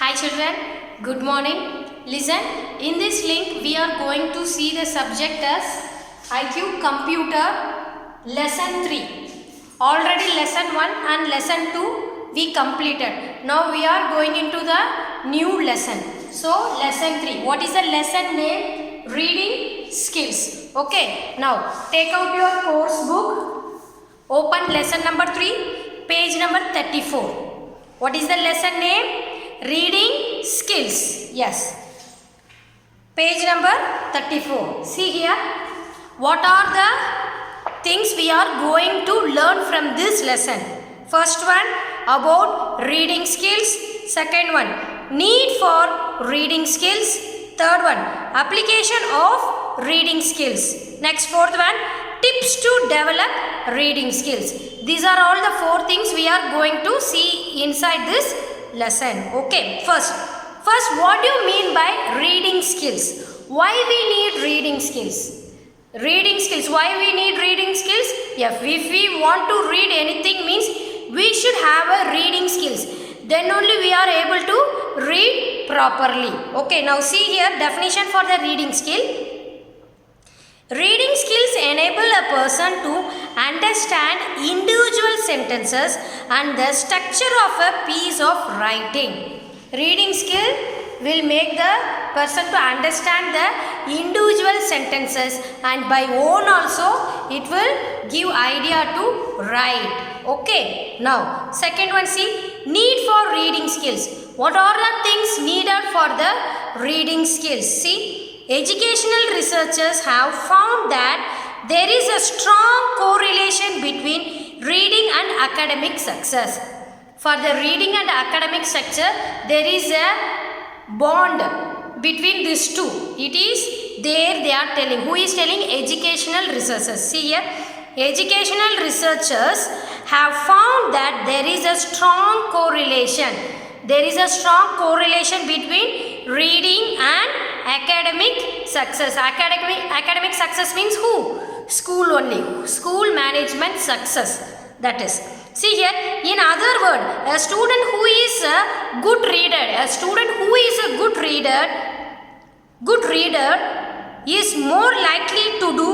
Hi children, good morning. Listen, in this link we are going to see the subject as IQ Computer Lesson 3. Already Lesson 1 and Lesson 2 we completed. Now we are going into the new lesson. So Lesson 3. What is the lesson name? Reading skills. Okay, now take out your course book. Open lesson number 3, page number 34. What is the lesson name? Reading skills. Yes. Page number 34. See here. What are the things we are going to learn from this lesson? First one about reading skills. Second one need for reading skills. Third one application of reading skills. Next fourth one tips to develop reading skills. These are all the four things we are going to see inside this lesson. Okay, first what do you mean by reading skills? Why we need reading skills? Reading skills, why we need reading skills? If we want to read anything means we should have a reading skills. Then only we are able to read properly. Okay, now see here definition for the reading skill. Reading skills enable a person to understand individual sentences and the structure of a piece of writing. Reading skill will make the person to understand the individual sentences, and by own also it will give idea to write. Okay, now second one, see need for reading skills. What are the things needed for the reading skills? See, educational researchers have found that there is a strong correlation between reading and academic success. For the reading and academic success, there is a bond between these two. It is there they are telling. Who is telling? Educational researchers. See here, educational researchers have found that there is a strong correlation. There is a strong correlation between reading and academic success. Academic success means who? School only. School management success. That is. See here, in other word, a student who is a good reader is more likely to do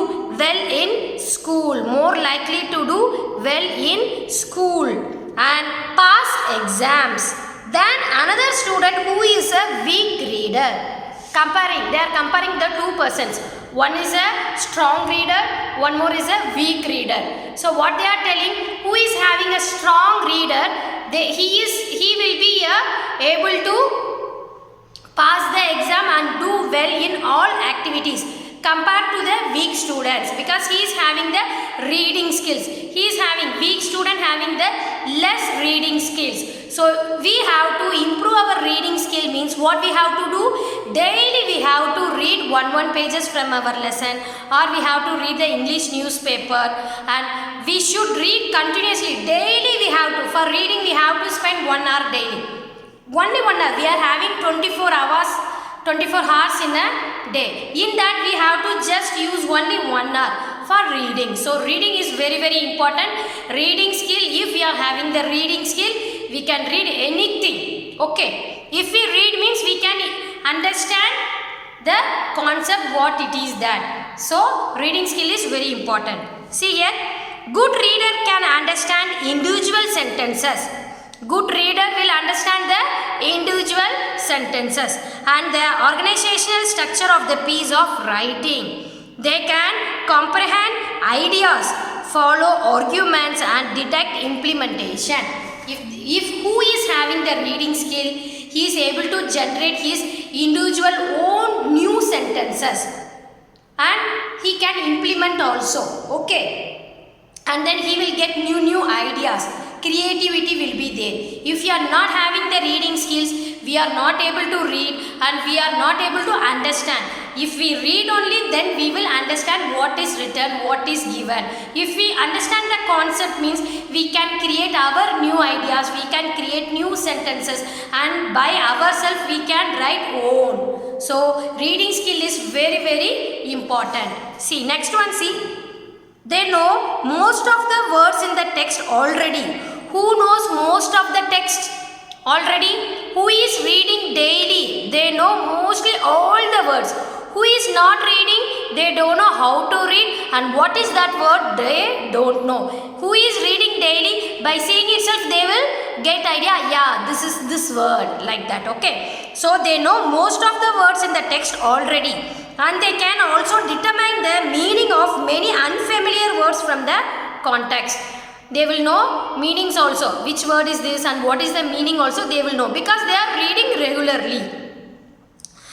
well in school. And pass exams than another student who is a weak reader. They are comparing the two persons. One is a strong reader, one more is a weak reader. So what they are telling, who is having a strong reader, he will be able to pass the exam and do well in all activities compared to the weak students, because he is having the reading skills. Weak student having the less reading skills. So we have to improve our reading skill means what we have to do? Daily we have to read one pages from our lesson, or we have to read the English newspaper, and we should read continuously. Daily we have to, for reading we have to spend 1 hour daily. Only 1 hour. We are having 24 hours in a day. In that we have to just use only 1 hour for reading. So reading is very important. Reading skill, if we are having the reading skill, we can read anything. Okay. If we read means we can understand the concept what it is that. So reading skill is very important. See here, good reader can understand individual sentences. Good reader will understand the individual sentences and the organizational structure of the piece of writing. They can comprehend ideas, follow arguments and detect implementation. If who is having the reading skill, he is able to generate his individual own new sentences and he can implement also. Okay. And then he will get new ideas. Creativity will be there. If you are not having the reading skills, we are not able to read and we are not able to understand. If we read only, then we will understand what is written, what is given. If we understand the concept means we can create our new ideas, we can create new sentences, and by ourselves we can write own. So reading skill is very important. See next one, see. They know most of the words in the text already. Who knows most of the text? Already, who is reading daily? They know mostly all the words. Who is not reading? They don't know how to read, and what is that word? They don't know. Who is reading daily? By seeing itself, they will get idea. Yeah, this is this word, like that. Okay. So they know most of the words in the text already, and they can also determine the meaning of many unfamiliar words from the context. They will know meanings also. Which word is this and what is the meaning also they will know, because they are reading regularly.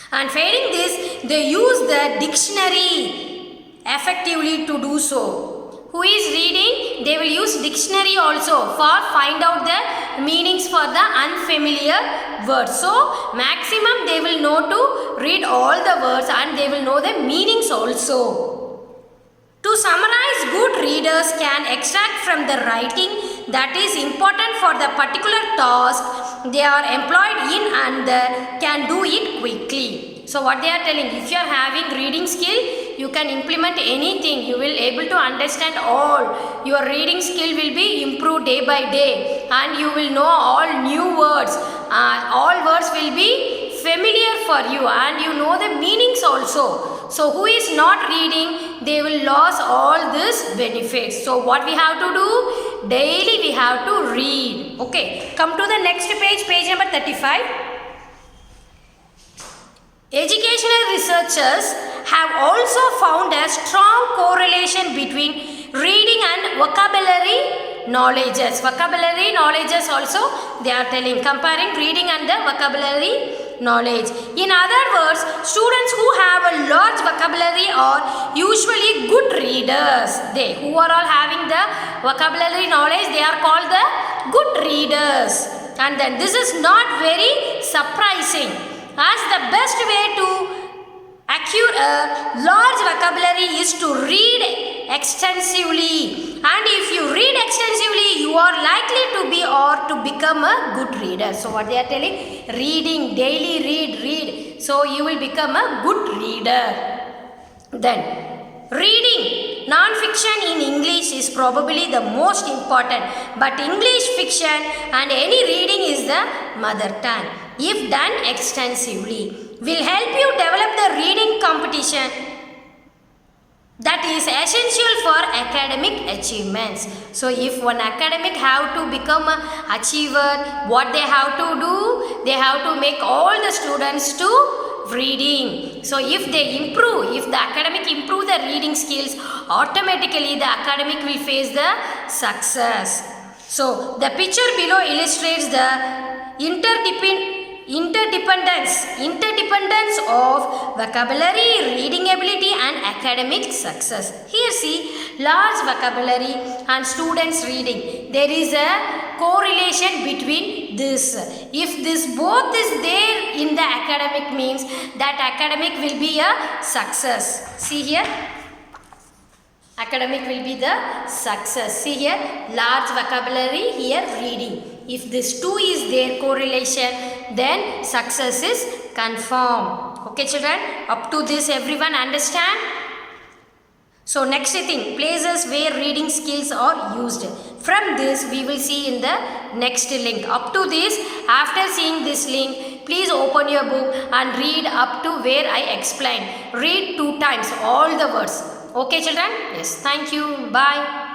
And failing this, they use the dictionary effectively to do so. Who is reading? They will use dictionary also for find out the meanings for the unfamiliar words. So maximum they will know to read all the words, and they will know the meanings also. To summarize, good readers can extract from the writing that is important for the particular task they are employed in, and can do it quickly. So what they are telling, if you are having reading skill, you can implement anything. You will able to understand all. Your reading skill will be improved day by day, and you will know all new words. All words will be familiar for you, and you know the meanings also. So who is not reading, they will lose all these benefits. So what we have to do? Daily we have to read. Okay. Come to the next page, page number 35. Educational researchers have also found a strong correlation between reading and vocabulary knowledges. Vocabulary knowledges also they are telling, comparing reading and the vocabulary knowledge. In other words, students who have a large vocabulary are usually good readers. They who are all having the vocabulary knowledge, they are called the good readers. And then this is not very surprising, as the best way to acquire a large vocabulary is to read extensively. And if you read extensively, you are likely to be or to become a good reader. So what they are telling, reading, daily read. So you will become a good reader. Then reading non-fiction in English is probably the most important, but English fiction and any reading is the mother tongue, if done extensively, will help you develop the reading competition that is essential for academic achievements. So if one academic have to become an achiever, what they have to do? They have to make all the students to reading. So if they improve, if the academic improve the reading skills, automatically the academic will face the success. So the picture below illustrates the interdependence of vocabulary, reading ability and academic success. Here see, large vocabulary and students reading. There is a correlation between this. If this both is there in the academic, means that academic will be a success. See here, academic will be the success. See here, large vocabulary, here reading. If this two is there correlation, then success is confirmed. Okay children, up to this everyone understand? So next thing, places where reading skills are used. From this we will see in the next link. Up to this, after seeing this link, please open your book and read up to where I explained. Read 2 times all the words. Okay children? Yes. Thank you. Bye.